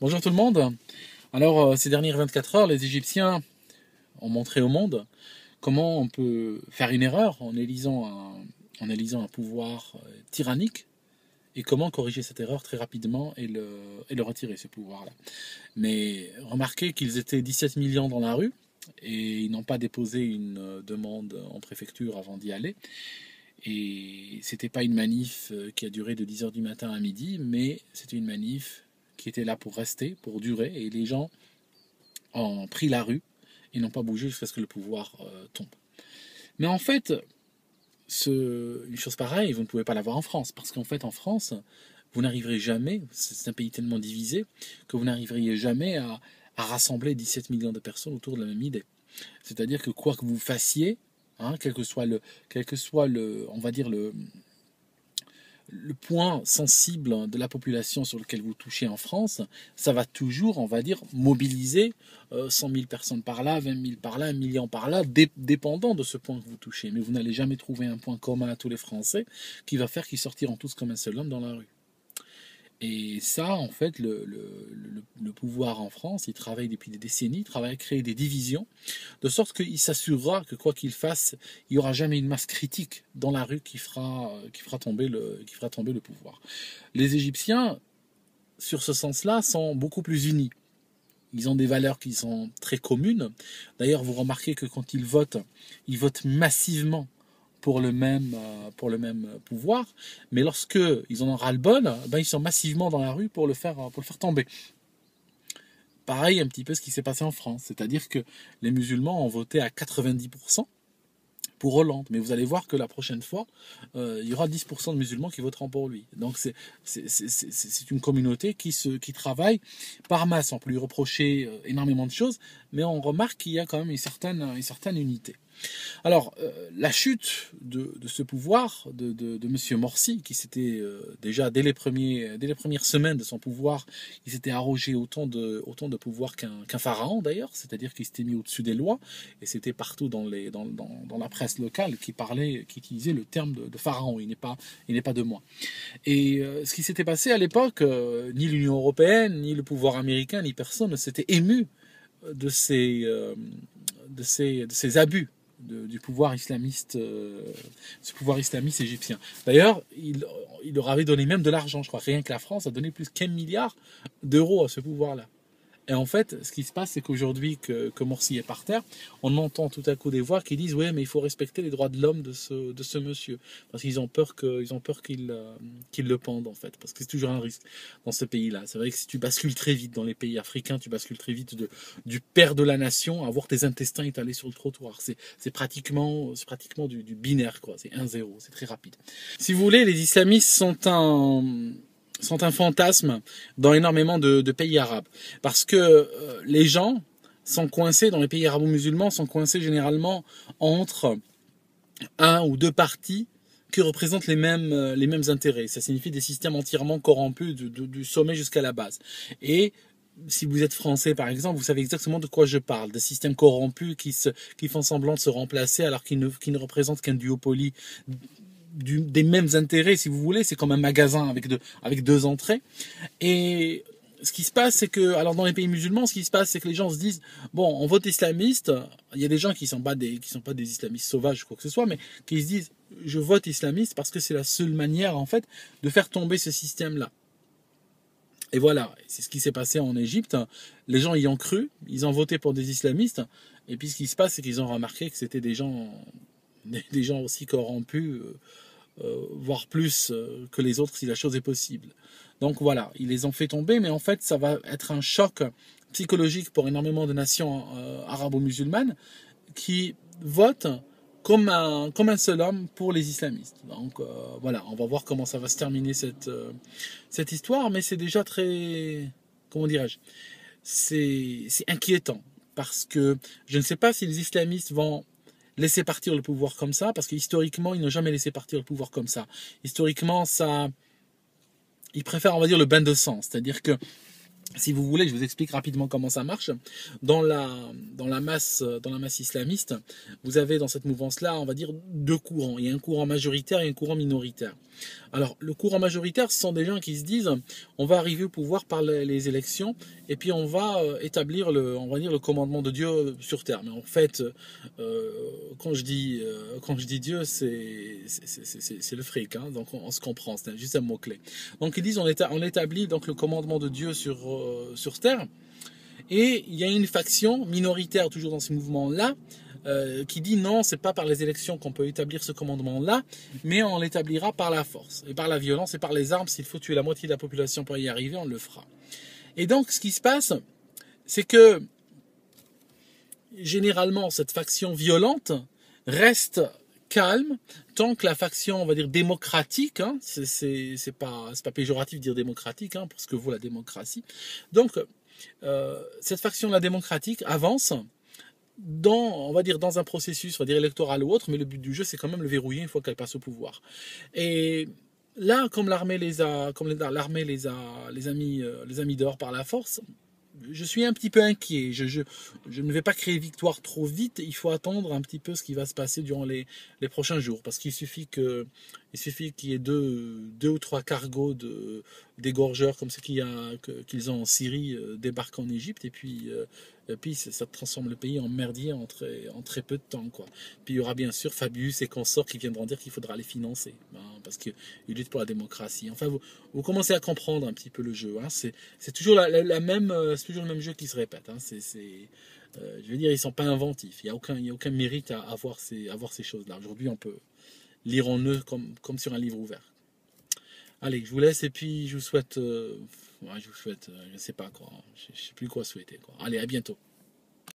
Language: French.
Bonjour tout le monde. Alors, ces dernières 24 heures, les Égyptiens ont montré au monde comment on peut faire une erreur en élisant un pouvoir tyrannique et comment corriger cette erreur très rapidement et le retirer, ce pouvoir-là. Mais remarquez qu'ils étaient 17 millions dans la rue et ils n'ont pas déposé une demande en préfecture avant d'y aller. Et c'était pas une manif qui a duré de 10 heures du matin à midi, mais c'était une manif qui était là pour rester, pour durer, et les gens ont pris la rue et n'ont pas bougé jusqu'à ce que le pouvoir tombe. Mais en fait, une chose pareille, vous ne pouvez pas l'avoir en France, parce qu'en fait, en France, vous n'arriverez jamais, c'est un pays tellement divisé, que vous n'arriveriez jamais à rassembler 17 millions de personnes autour de la même idée. C'est-à-dire que quoi que vous fassiez, hein, quel que soit on va dire le point sensible de la population sur lequel vous touchez en France, ça va toujours, on va dire, mobiliser 100 000 personnes par là, 20 000 par là, 1 million par là, dépendant de ce point que vous touchez. Mais vous n'allez jamais trouver un point commun à tous les Français qui va faire qu'ils sortiront tous comme un seul homme dans la rue. Et ça, en fait, le pouvoir en France, il travaille depuis des décennies, il travaille à créer des divisions, de sorte qu'il s'assurera que quoi qu'il fasse, il n'y aura jamais une masse critique dans la rue qui fera tomber le pouvoir. Les Égyptiens, sur ce sens-là, sont beaucoup plus unis. Ils ont des valeurs qui sont très communes. D'ailleurs, vous remarquez que quand ils votent massivement pour le même pouvoir, mais lorsque ils en ont ras-le-bol, ben ils sont massivement dans la rue pour le faire tomber. Pareil un petit peu ce qui s'est passé en France, c'est-à-dire que les musulmans ont voté à 90% pour Hollande, mais vous allez voir que la prochaine fois, il y aura 10% de musulmans qui voteront pour lui. Donc c'est une communauté qui travaille par masse. On peut lui reprocher énormément de choses, mais on remarque qu'il y a quand même une certaine unité. Alors, la chute de ce pouvoir de M. Morsi, qui s'était déjà dès les premières semaines de son pouvoir, il s'était arrogé autant de pouvoir qu'un pharaon d'ailleurs, c'est-à-dire qu'il s'était mis au-dessus des lois, et c'était partout dans la presse locale qui utilisait le terme de pharaon, il n'est pas de moi. Et ce qui s'était passé à l'époque, ni l'Union européenne, ni le pouvoir américain, ni personne ne s'était ému de ces abus du pouvoir islamiste, égyptien. D'ailleurs, il leur avait donné même de l'argent, je crois. Rien que la France a donné plus qu'1 milliard d'euros à ce pouvoir-là. Et en fait, ce qui se passe, c'est qu'aujourd'hui que Morsi est par terre, on entend tout à coup des voix qui disent « Ouais, mais il faut respecter les droits de l'homme de ce monsieur. » Parce qu'ils ont peur qu'il le pendent, en fait. Parce que c'est toujours un risque dans ce pays-là. C'est vrai que si tu bascules très vite dans les pays africains, tu bascules très vite du père de la nation à voir tes intestins étalés sur le trottoir. C'est pratiquement du binaire, quoi. C'est 1-0, c'est très rapide. Si vous voulez, les islamistes sont un fantasme dans énormément de pays arabes. Parce que les gens sont coincés, dans les pays arabo-musulmans, sont coincés généralement entre un ou deux partis qui représentent les mêmes intérêts. Ça signifie des systèmes entièrement corrompus du sommet jusqu'à la base. Et si vous êtes français, par exemple, vous savez exactement de quoi je parle. Des systèmes corrompus qui font semblant de se remplacer alors qu'ils ne représentent qu'un duopoly des mêmes intérêts, si vous voulez. C'est comme un magasin avec deux entrées. Et ce qui se passe, c'est que, alors dans les pays musulmans, ce qui se passe, c'est que les gens se disent, bon, on vote islamiste. Il y a des gens qui sont pas des islamistes sauvages ou quoi que ce soit, mais qui se disent, je vote islamiste parce que c'est la seule manière, en fait, de faire tomber ce système-là. Et voilà, c'est ce qui s'est passé en Égypte. Les gens y ont cru, ils ont voté pour des islamistes. Et puis ce qui se passe, c'est qu'ils ont remarqué que c'était des gens aussi corrompus, voire plus que les autres si la chose est possible. Donc voilà, ils les ont fait tomber, mais en fait ça va être un choc psychologique pour énormément de nations arabo-musulmanes qui votent comme un seul homme pour les islamistes. Donc voilà, on va voir comment ça va se terminer cette histoire, mais c'est déjà très, comment dirais-je, c'est inquiétant, parce que je ne sais pas si les islamistes vont laisser partir le pouvoir comme ça, parce que historiquement, ils n'ont jamais laissé partir le pouvoir comme ça. Historiquement, ils préfèrent, on va dire, le bain de sang, c'est-à-dire que Si vous voulez, je vous explique rapidement comment ça marche. Dans la masse islamiste, vous avez dans cette mouvance-là, on va dire, deux courants. Il y a un courant majoritaire et un courant minoritaire. Alors, le courant majoritaire, ce sont des gens qui se disent, on va arriver au pouvoir par les élections, et puis on va établir on va dire, le commandement de Dieu sur terre. Mais en fait, quand je dis Dieu, c'est le fric, hein, donc on se comprend, c'est juste un mot-clé. Donc ils disent, on établit donc le commandement de Dieu sur terre, et il y a une faction minoritaire toujours dans ces mouvements-là, qui dit non, c'est pas par les élections qu'on peut établir ce commandement-là, mais on l'établira par la force, et par la violence, et par les armes. S'il faut tuer la moitié de la population pour y arriver, on le fera. Et donc, ce qui se passe, c'est que, généralement, cette faction violente reste calme tant que la faction, on va dire, démocratique, hein, c'est pas péjoratif de dire démocratique, hein, pour ce que vaut la démocratie. Donc, cette faction-là démocratique avance on va dire, dans un processus, on va dire, électoral ou autre, mais le but du jeu, c'est quand même le verrouiller une fois qu'elle passe au pouvoir. Et là, comme l'armée les a mis dehors par la force, je suis un petit peu inquiet. Je ne vais pas créer victoire trop vite. Il faut attendre un petit peu ce qui va se passer durant les prochains jours. Parce qu'il suffit qu'il y ait deux ou trois cargos d'égorgeurs comme ceux qu'ils ont en Syrie débarquent en Égypte. Et puis ça transforme le pays en merdier en très peu de temps, quoi. Puis il y aura bien sûr Fabius et consorts qui viendront dire qu'il faudra les financer. Parce qu'ils luttent pour la démocratie. Enfin, vous commencez à comprendre un petit peu le jeu. Hein. C'est toujours c'est toujours le même jeu qui se répète. Hein. Je veux dire, ils sont pas inventifs. Il y a aucun mérite à avoir ces choses-là. Aujourd'hui, on peut lire en eux comme sur un livre ouvert. Allez, je vous laisse et puis je vous souhaite, je sais pas quoi. Je sais plus quoi souhaiter, quoi. Allez, à bientôt.